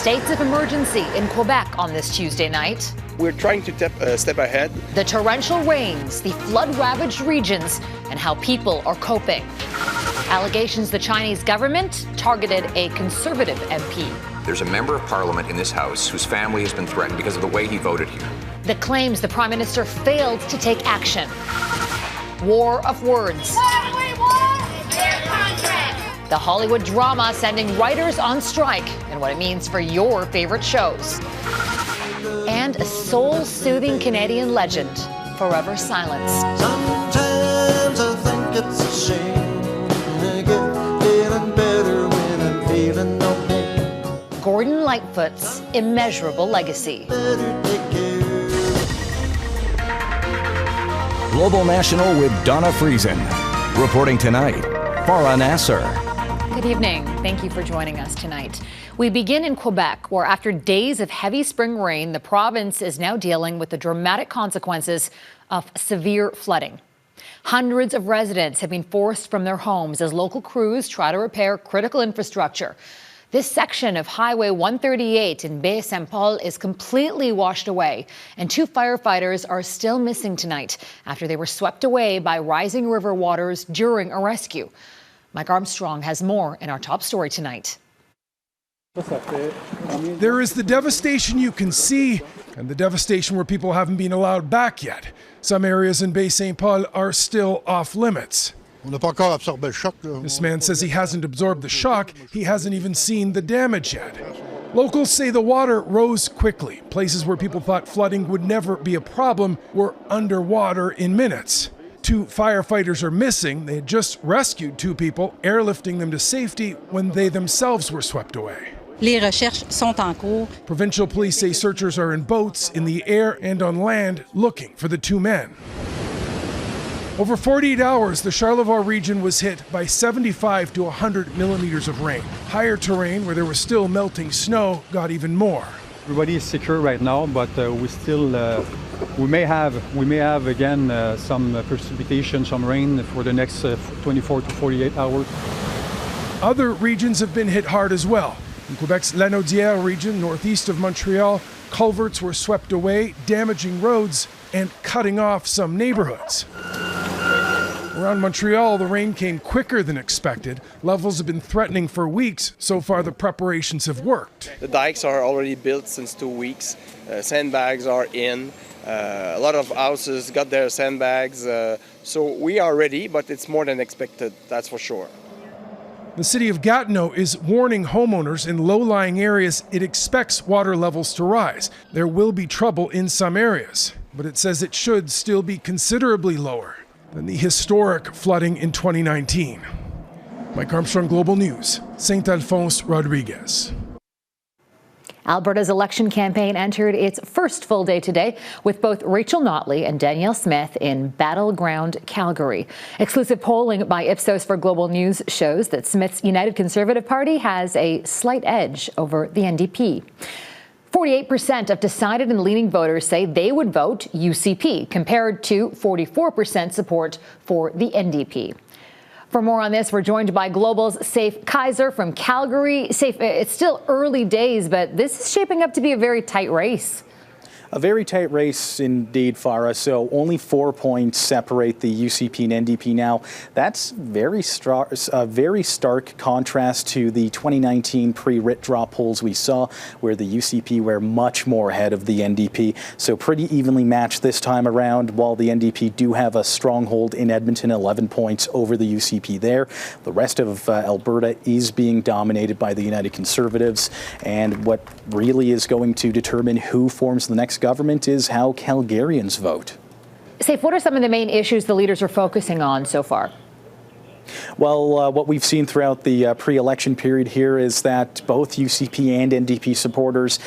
states of emergency in Quebec on this Tuesday night. We're trying to step ahead. The torrential rains, the flood-ravaged regions, and how people are coping. Allegations the Chinese government targeted a Conservative MP. There's a member of Parliament in this House whose family has been threatened because of the way he voted here. The claims the Prime Minister failed to take action. War of words. What we want is their contract. The Hollywood drama sending writers on strike and what it means for your favorite shows. And a soul-soothing Canadian legend, forever silenced. Sometimes I think it's a shame. I get feeling better when I'm feeling no pain. Gordon Lightfoot's immeasurable legacy. Better take care. Global National with Donna Friesen. Reporting tonight, Farah Nasser. Good evening. Thank you for joining us tonight. We begin in Quebec, where after days of heavy spring rain, the province is now dealing with the dramatic consequences of severe flooding. Hundreds of residents have been forced from their homes as local crews try to repair critical infrastructure. This section of Highway 138 in Baie-Saint-Paul is completely washed away, and 2 firefighters are still missing tonight after they were swept away by rising river waters during a rescue. Mike Armstrong has more in our top story tonight. There is the devastation you can see, and the devastation where people haven't been allowed back yet. Some areas in Baie-Saint-Paul are still off limits. This man says he hasn't absorbed the shock. He hasn't even seen the damage yet. Locals say the water rose quickly. Places where people thought flooding would never be a problem were underwater in minutes. 2 firefighters are missing. They had just rescued 2 people, airlifting them to safety when they themselves were swept away. Les recherches sont en cours. Provincial police say searchers are in boats, in the air and on land, looking for the 2 men. Over 48 hours, the Charlevoix region was hit by 75 to 100 millimeters of rain. Higher terrain, where there was still melting snow, got even more. Everybody is secure right now, but we may have again some precipitation, some rain for the next 24 to 48 hours. Other regions have been hit hard as well. In Quebec's Lanaudière region, northeast of Montreal, culverts were swept away, damaging roads and cutting off some neighborhoods. Around Montreal, the rain came quicker than expected. Levels have been threatening for weeks. So far, the preparations have worked. The dikes are already built since 2 weeks. Sandbags are in. A lot of houses got their sandbags. So we are ready, but it's more than expected, that's for sure. The city of Gatineau is warning homeowners in low-lying areas it expects water levels to rise. There will be trouble in some areas, but it says it should still be considerably lower than the historic flooding in 2019. Mike Armstrong, Global News, St. Alphonse, Rodriguez. Alberta's election campaign entered its first full day today with both Rachel Notley and Danielle Smith in battleground Calgary. Exclusive polling by Ipsos for Global News shows that Smith's United Conservative Party has a slight edge over the NDP. 48% of decided and leaning voters say they would vote UCP, compared to 44% support for the NDP. For more on this, we're joined by Global's Saif Kaiser from Calgary. Saif, it's still early days, but this is shaping up to be a very tight race. A very tight race indeed, Farah. So only 4 points separate the UCP and NDP now. That's very stark contrast to the 2019 pre-writ draw polls we saw, where the UCP were much more ahead of the NDP. So pretty evenly matched this time around, while the NDP do have a stronghold in Edmonton, 11 points over the UCP there. The rest of Alberta is being dominated by the United Conservatives. And what really is going to determine who forms the next government is how Calgarians vote. Saif, what are some of the main issues the leaders are focusing on so far? Well, what we've seen throughout the pre-election period here is that both UCP and NDP supporters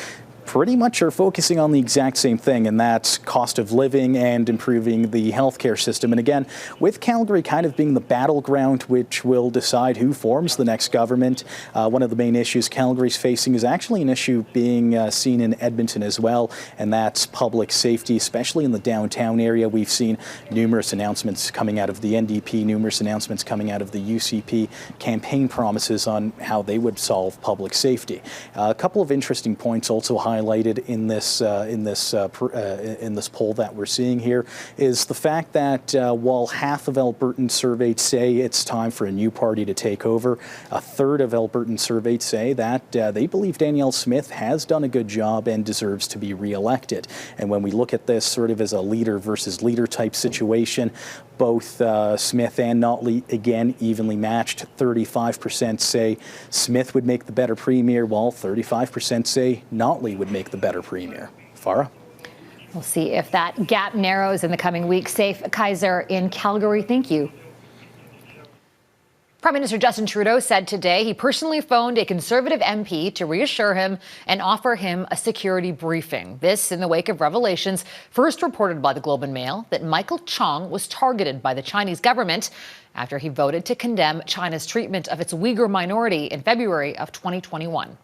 pretty much are focusing on the exact same thing, and that's cost of living and improving the healthcare system. And again, with Calgary kind of being the battleground which will decide who forms the next government, one of the main issues Calgary's facing is actually an issue being seen in Edmonton as well, and that's public safety, especially in the downtown area. We've seen numerous announcements coming out of the NDP, numerous announcements coming out of the UCP, campaign promises on how they would solve public safety. A couple of interesting points also highlighted in this poll that we're seeing here is the fact that while half of Albertans surveyed say it's time for a new party to take over, a third of Albertans surveyed say that they believe Danielle Smith has done a good job and deserves to be re-elected. And when we look at this sort of as a leader versus leader type situation, both Smith and Notley, again, evenly matched. 35% say Smith would make the better premier, while 35% say Notley would make the better premier. Farah? We'll see if that gap narrows in the coming weeks. Saif Kaiser in Calgary, thank you. Prime Minister Justin Trudeau said today he personally phoned a Conservative MP to reassure him and offer him a security briefing. This in the wake of revelations first reported by the Globe and Mail that Michael Chong was targeted by the Chinese government after he voted to condemn China's treatment of its Uyghur minority in February of 2021.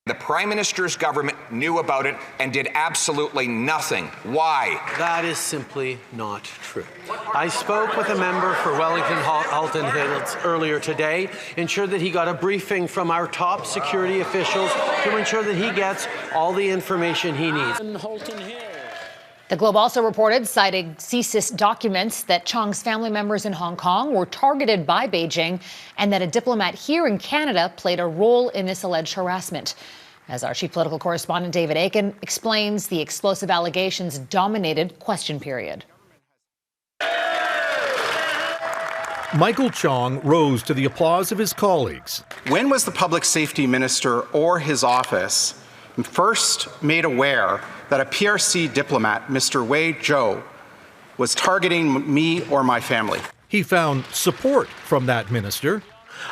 The Prime Minister's government knew about it and did absolutely nothing. Why? That is simply not true. I spoke with a member for Wellington Halton Hills earlier today, ensured that he got a briefing from our top security officials to ensure that he gets all the information he needs. The Globe also reported, citing CSIS documents, that Chong's family members in Hong Kong were targeted by Beijing and that a diplomat here in Canada played a role in this alleged harassment. As our chief political correspondent David Akin explains, the explosive allegations dominated question period. Michael Chong rose to the applause of his colleagues. When was the public safety minister or his office first made aware that a PRC diplomat, Mr. Wei Zhou, was targeting me or my family? He found support from that minister.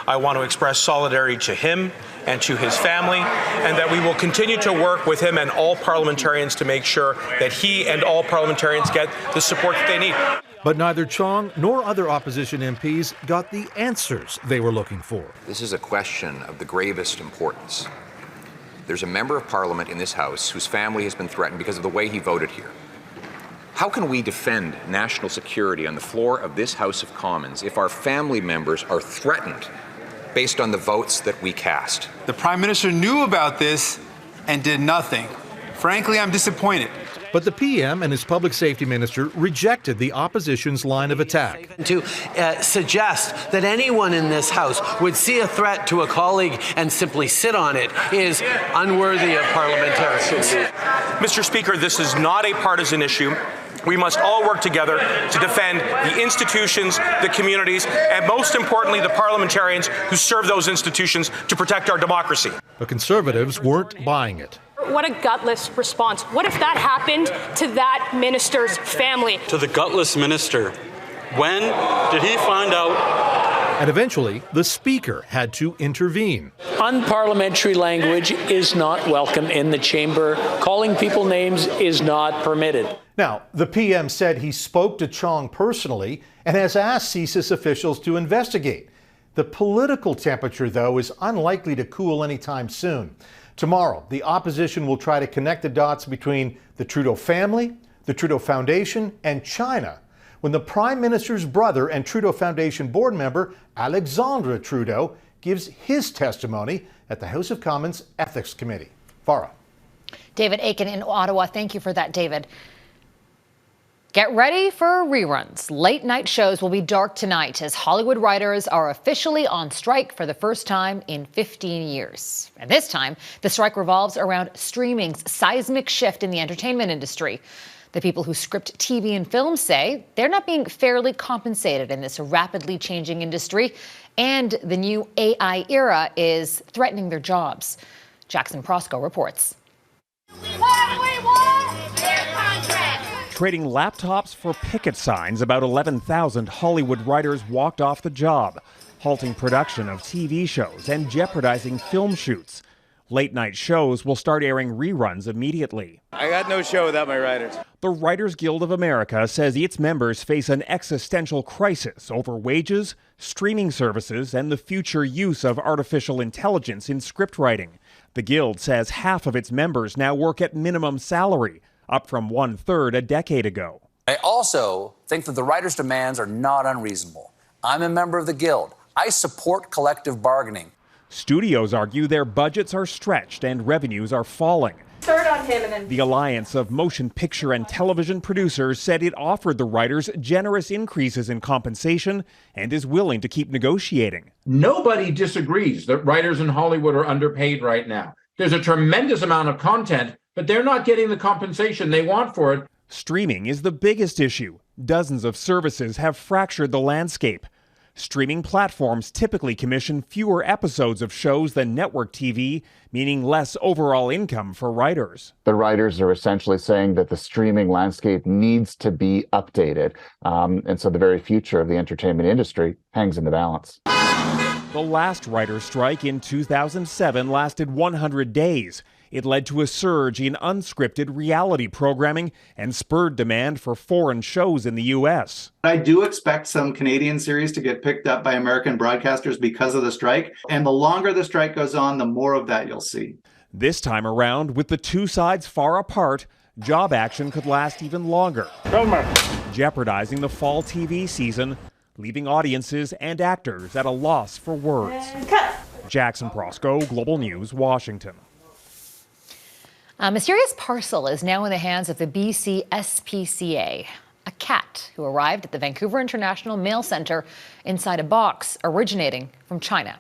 I want to express solidarity to him and to his family, and that we will continue to work with him and all parliamentarians to make sure that he and all parliamentarians get the support that they need. But neither Chong nor other opposition MPs got the answers they were looking for. This is a question of the gravest importance. There's a member of Parliament in this House whose family has been threatened because of the way he voted here. How can we defend national security on the floor of this House of Commons if our family members are threatened based on the votes that we cast? The Prime Minister knew about this and did nothing. Frankly, I'm disappointed. But the PM and his public safety minister rejected the opposition's line of attack. To suggest that anyone in this House would see a threat to a colleague and simply sit on it is unworthy of parliamentarians. Mr. Speaker, this is not a partisan issue. We must all work together to defend the institutions, the communities, and most importantly, the parliamentarians who serve those institutions to protect our democracy. The Conservatives weren't buying it. What a gutless response. What if that happened to that minister's family? To the gutless minister. When did he find out? And eventually, the Speaker had to intervene. Unparliamentary language is not welcome in the chamber. Calling people names is not permitted. Now, the PM said he spoke to Chong personally and has asked CSIS officials to investigate. The political temperature, though, is unlikely to cool anytime soon. Tomorrow, the opposition will try to connect the dots between the Trudeau family, the Trudeau Foundation, and China, when the Prime Minister's brother and Trudeau Foundation board member, Alexandre Trudeau, gives his testimony at the House of Commons Ethics Committee. Farah. David Akin in Ottawa. Thank you for that, David. Get ready for reruns. Late night shows will be dark tonight as Hollywood writers are officially on strike for the first time in 15 years. And this time, the strike revolves around streaming's seismic shift in the entertainment industry. The people who script TV and film say they're not being fairly compensated in this rapidly changing industry, and the new AI era is threatening their jobs. Jackson Prosco reports. What we want, their contract. Trading laptops for picket signs, about 11,000 Hollywood writers walked off the job, halting production of TV shows and jeopardizing film shoots. Late-night shows will start airing reruns immediately. I got no show without my writers. The Writers Guild of America says its members face an existential crisis over wages, streaming services, and the future use of artificial intelligence in script writing. The Guild says half of its members now work at minimum salary, up from 1/3 a decade ago. I also think that the writers' demands are not unreasonable. I'm a member of the Guild. I support collective bargaining. Studios argue their budgets are stretched and revenues are falling. Third on him and then... The Alliance of Motion Picture and Television Producers said it offered the writers generous increases in compensation and is willing to keep negotiating. Nobody disagrees that writers in Hollywood are underpaid right now. There's a tremendous amount of content, but they're not getting the compensation they want for it. Streaming is the biggest issue. Dozens of services have fractured the landscape. Streaming platforms typically commission fewer episodes of shows than network TV, meaning less overall income for writers. The writers are essentially saying that the streaming landscape needs to be updated. And so the very future of the entertainment industry hangs in the balance. The last writer's strike in 2007 lasted 100 days. It led to a surge in unscripted reality programming and spurred demand for foreign shows in the U.S. I do expect some Canadian series to get picked up by American broadcasters because of the strike. And the longer the strike goes on, the more of that you'll see. This time around, with the two sides far apart, job action could last even longer, jeopardizing the fall TV season, leaving audiences and actors at a loss for words. Jackson Prosco, Global News, Washington. A mysterious parcel is now in the hands of the BC SPCA. A cat who arrived at the Vancouver International Mail Centre inside a box originating from China.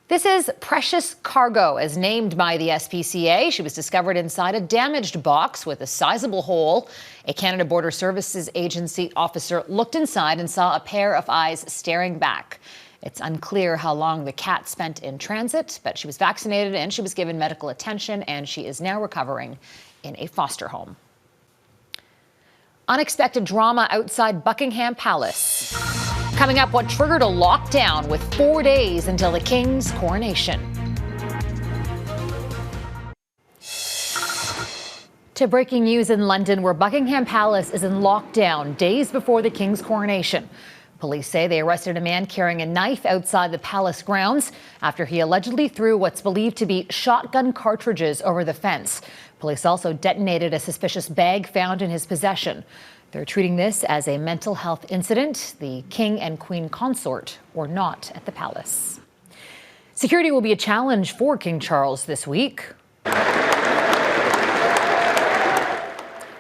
This is Precious Cargo, as named by the SPCA. She was discovered inside a damaged box with a sizable hole. A Canada Border Services Agency officer looked inside and saw a pair of eyes staring back. It's unclear how long the cat spent in transit, but she was vaccinated and she was given medical attention, and she is now recovering in a foster home. Unexpected drama outside Buckingham Palace. Coming up, what triggered a lockdown with 4 days until the King's coronation. To breaking news in London, where Buckingham Palace is in lockdown days before the King's coronation. Police say they arrested a man carrying a knife outside the palace grounds after he allegedly threw what's believed to be shotgun cartridges over the fence. Police also detonated a suspicious bag found in his possession. They're treating this as a mental health incident. The King and Queen consort were not at the palace. Security will be a challenge for King Charles this week.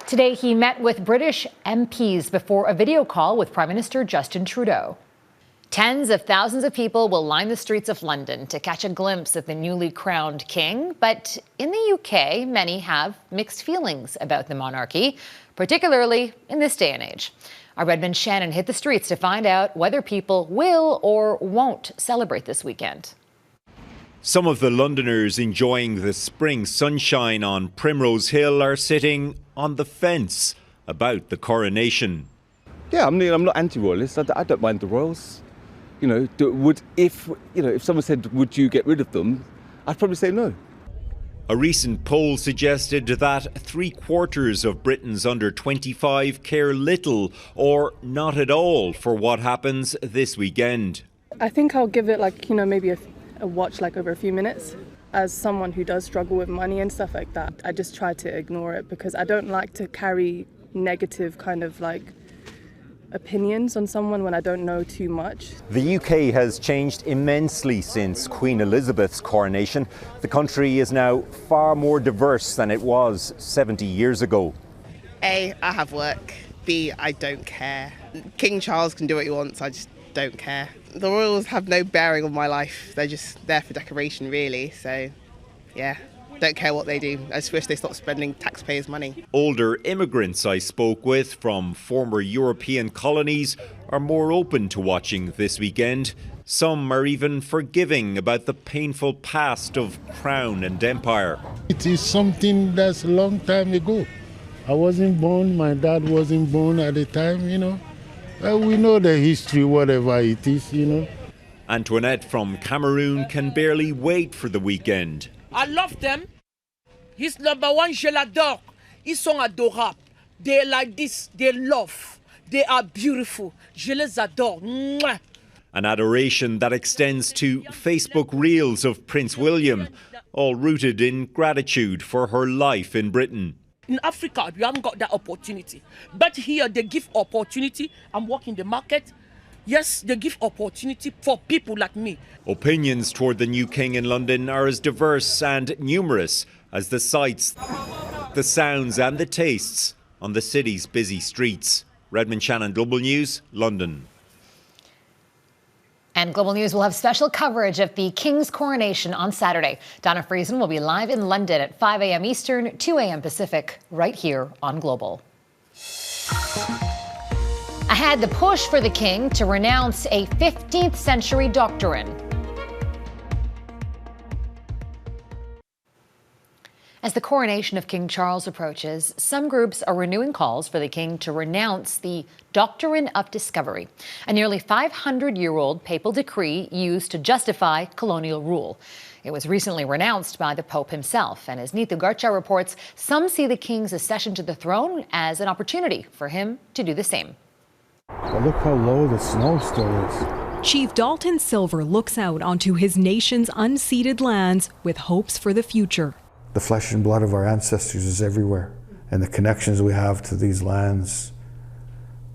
Today, he met with British MPs before a video call with Prime Minister Justin Trudeau. Tens of thousands of people will line the streets of London to catch a glimpse of the newly crowned king. But in the UK, many have mixed feelings about the monarchy, particularly in this day and age. Our Redmond Shannon hit the streets to find out whether people will or won't celebrate this weekend. Some of the Londoners enjoying the spring sunshine on Primrose Hill are sitting on the fence about the coronation. Yeah, I'm not anti-royalist. I don't mind the royals. You know, if someone said, would you get rid of them? I'd probably say no. A recent poll suggested that 3/4 of Britons under 25 care little or not at all for what happens this weekend. I think I'll give it maybe a watch over a few minutes. As someone who does struggle with money and stuff like that, I just try to ignore it because I don't like to carry negative opinions on someone when I don't know too much. The UK has changed immensely since Queen Elizabeth's coronation. The country is now far more diverse than it was 70 years ago. A, I have work. B, I don't care. King Charles can do what he wants, I just don't care. The royals have no bearing on my life. They're just there for decoration, really. So, yeah, don't care what they do. I just wish they stopped spending taxpayers' money. Older immigrants I spoke with from former European colonies are more open to watching this weekend. Some are even forgiving about the painful past of crown and empire. It is something that's a long time ago. I wasn't born, my dad wasn't born at the time, We know the history, whatever it is, Antoinette from Cameroon can barely wait for the weekend. I love them. He's number one, je l'adore. Ils sont adorables. They're like this, they love. They are beautiful. Je les adore. Mwah. An adoration that extends to Facebook reels of Prince William, all rooted in gratitude for her life in Britain. In Africa, you haven't got that opportunity. But here, they give opportunity. I'm working the market. Yes, they give opportunity for people like me. Opinions toward the new king in London are as diverse and numerous as the sights, the sounds and the tastes on the city's busy streets. Redmond Shannon, Global News, London. And Global News will have special coverage of the King's coronation on Saturday. Donna Friesen will be live in London at 5 a.m. Eastern, 2 a.m. Pacific, right here on Global. Ahead, the push for the King to renounce a 15th century doctrine. As the coronation of King Charles approaches, some groups are renewing calls for the King to renounce the doctrine of discovery, a nearly 500-year-old papal decree used to justify colonial rule. It was recently renounced by the Pope himself, and as Neetu Garcha reports, some see the King's accession to the throne as an opportunity for him to do the same. But look how low the snow still is. Chief Dalton Silver looks out onto his nation's unceded lands with hopes for the future. The flesh and blood of our ancestors is everywhere, and the connections we have to these lands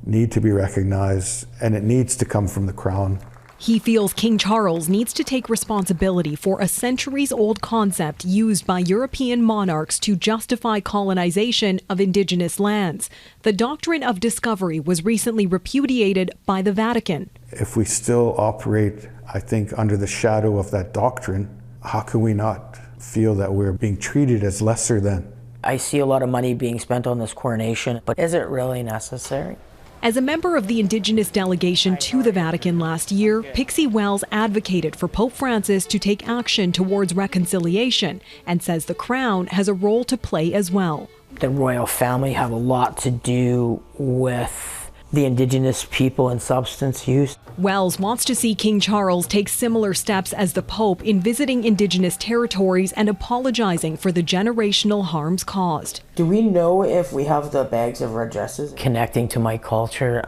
need to be recognized, and it needs to come from the Crown. He feels King Charles needs to take responsibility for a centuries-old concept used by European monarchs to justify colonization of Indigenous lands. The doctrine of discovery was recently repudiated by the Vatican. If we still operate, I think, under the shadow of that doctrine, how can we not feel that we're being treated as lesser than? I see a lot of money being spent on this coronation, but is it really necessary? As a member of the Indigenous delegation to the Vatican last year, Pixie Wells advocated for Pope Francis to take action towards reconciliation and says the Crown has a role to play as well. The royal family have a lot to do with the Indigenous people and substance use. Wells wants to see King Charles take similar steps as the Pope in visiting Indigenous territories and apologizing for the generational harms caused. Do we know if we have the bags of red dresses? Connecting to my culture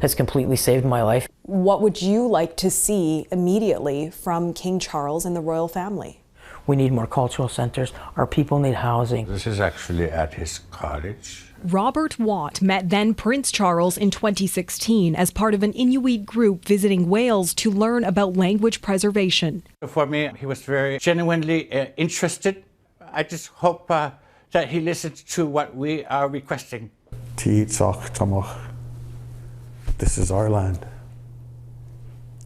has completely saved my life. What would you like to see immediately from King Charles and the royal family? We need more cultural centers. Our people need housing. This is actually at his cottage. Robert Watt met then Prince Charles in 2016 as part of an Inuit group visiting Wales to learn about language preservation. For me, he was very genuinely interested. I just hope that he listens to what we are requesting. This is our land.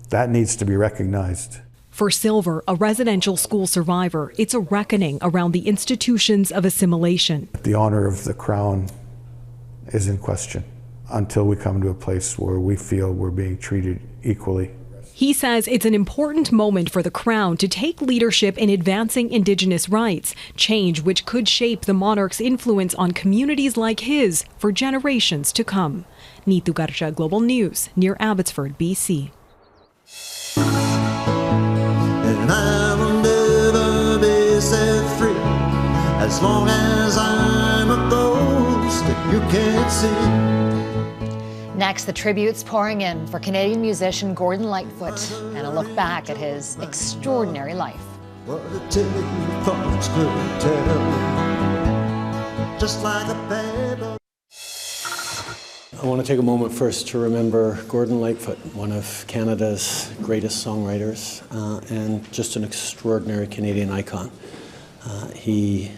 That needs to be recognized. For Silver, a residential school survivor, it's a reckoning around the institutions of assimilation. The honor of the Crown is in question until we come to a place where we feel we're being treated equally. He says it's an important moment for the Crown to take leadership in advancing Indigenous rights, change which could shape the monarch's influence on communities like his for generations to come. Neetu Garcha, Global News, near Abbotsford, BC. And I will never be set free as long as I'm a ghost that you can't see. Next, the tributes pouring in for Canadian musician Gordon Lightfoot and a look back at his extraordinary life. What a tale you thoughts could tell, just like a babble. I want to take a moment first to remember Gordon Lightfoot, one of Canada's greatest songwriters and just an extraordinary Canadian icon. He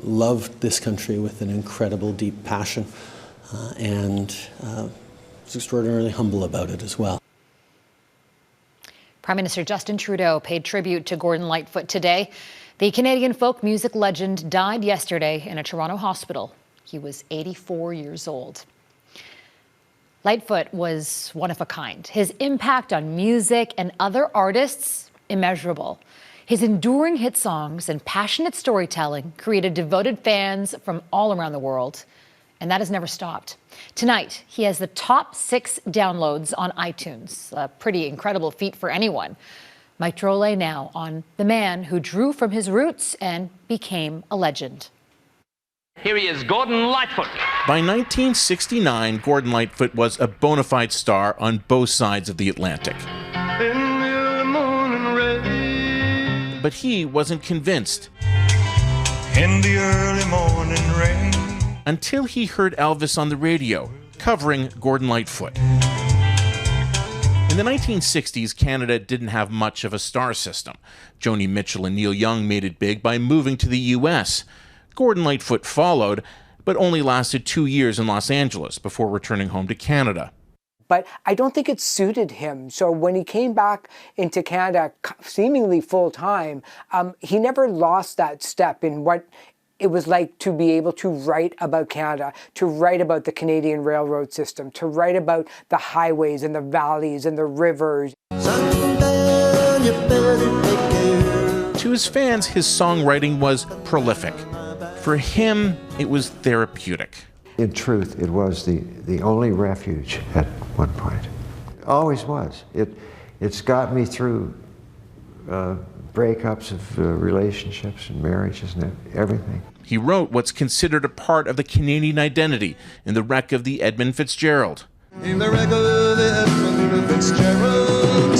loved this country with an incredible deep passion and was extraordinarily humble about it as well. Prime Minister Justin Trudeau paid tribute to Gordon Lightfoot today. The Canadian folk music legend died yesterday in a Toronto hospital. He was 84 years old. Lightfoot was one of a kind. His impact on music and other artists, immeasurable. His enduring hit songs and passionate storytelling created devoted fans from all around the world, And that has never stopped. Tonight, he has the top 6 downloads on iTunes. A pretty incredible feat for anyone. Mike Drolet now on the man who drew from his roots and became a legend. Here he is, Gordon Lightfoot. By 1969, Gordon Lightfoot was a bona fide star on both sides of the Atlantic. In the early morning rain. But he wasn't convinced. In the early morning rain. Until he heard Elvis on the radio, covering Gordon Lightfoot. In the 1960s, Canada didn't have much of a star system. Joni Mitchell and Neil Young made it big by moving to the U.S. Gordon Lightfoot followed, but only lasted 2 years in Los Angeles before returning home to Canada. But I don't think it suited him. So when he came back into Canada, seemingly full-time, he never lost that step in what it was like to be able to write about Canada, to write about the Canadian railroad system, to write about the highways and the valleys and the rivers. To his fans, his songwriting was prolific. For him, it was therapeutic. In truth, it was the only refuge at one point. Always was. It's got me through breakups of relationships and marriages and everything. He wrote what's considered a part of the Canadian identity in the wreck of the Edmund Fitzgerald. In the wreck of the Edmund Fitzgerald.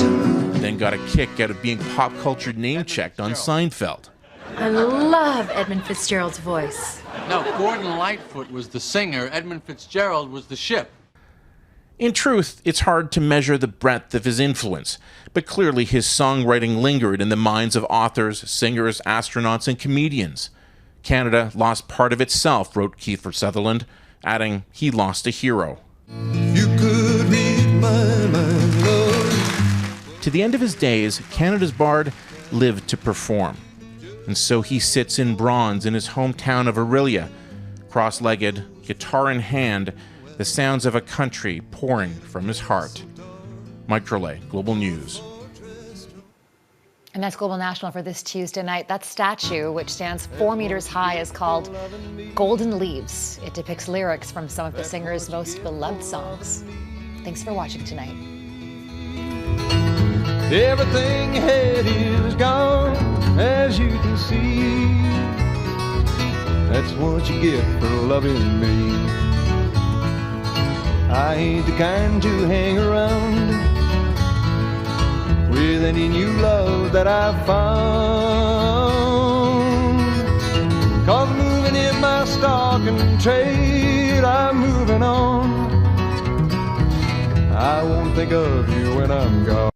Then got a kick out of being pop culture name-checked on Seinfeld. I love Edmund Fitzgerald's voice. No, Gordon Lightfoot was the singer, Edmund Fitzgerald was the ship. In truth, it's hard to measure the breadth of his influence, but clearly his songwriting lingered in the minds of authors, singers, astronauts, and comedians. Canada lost part of itself, wrote Kiefer Sutherland, adding he lost a hero. You could read my mind, Lord. To the end of his days, Canada's bard lived to perform. And so he sits in bronze in his hometown of Orillia, cross-legged, guitar in hand, the sounds of a country pouring from his heart. Mike Drolet, Global News. And that's Global National for this Tuesday night. That statue, which stands 4 meters high, is called Golden Leaves. It depicts lyrics from some of the singer's most beloved songs. Thanks for watching tonight. Everything ahead is gone, as you can see. That's what you get for loving me. I ain't the kind to hang around with any new love that I've found. 'Cause moving in my stock and trade, I'm moving on. I won't think of you when I'm gone.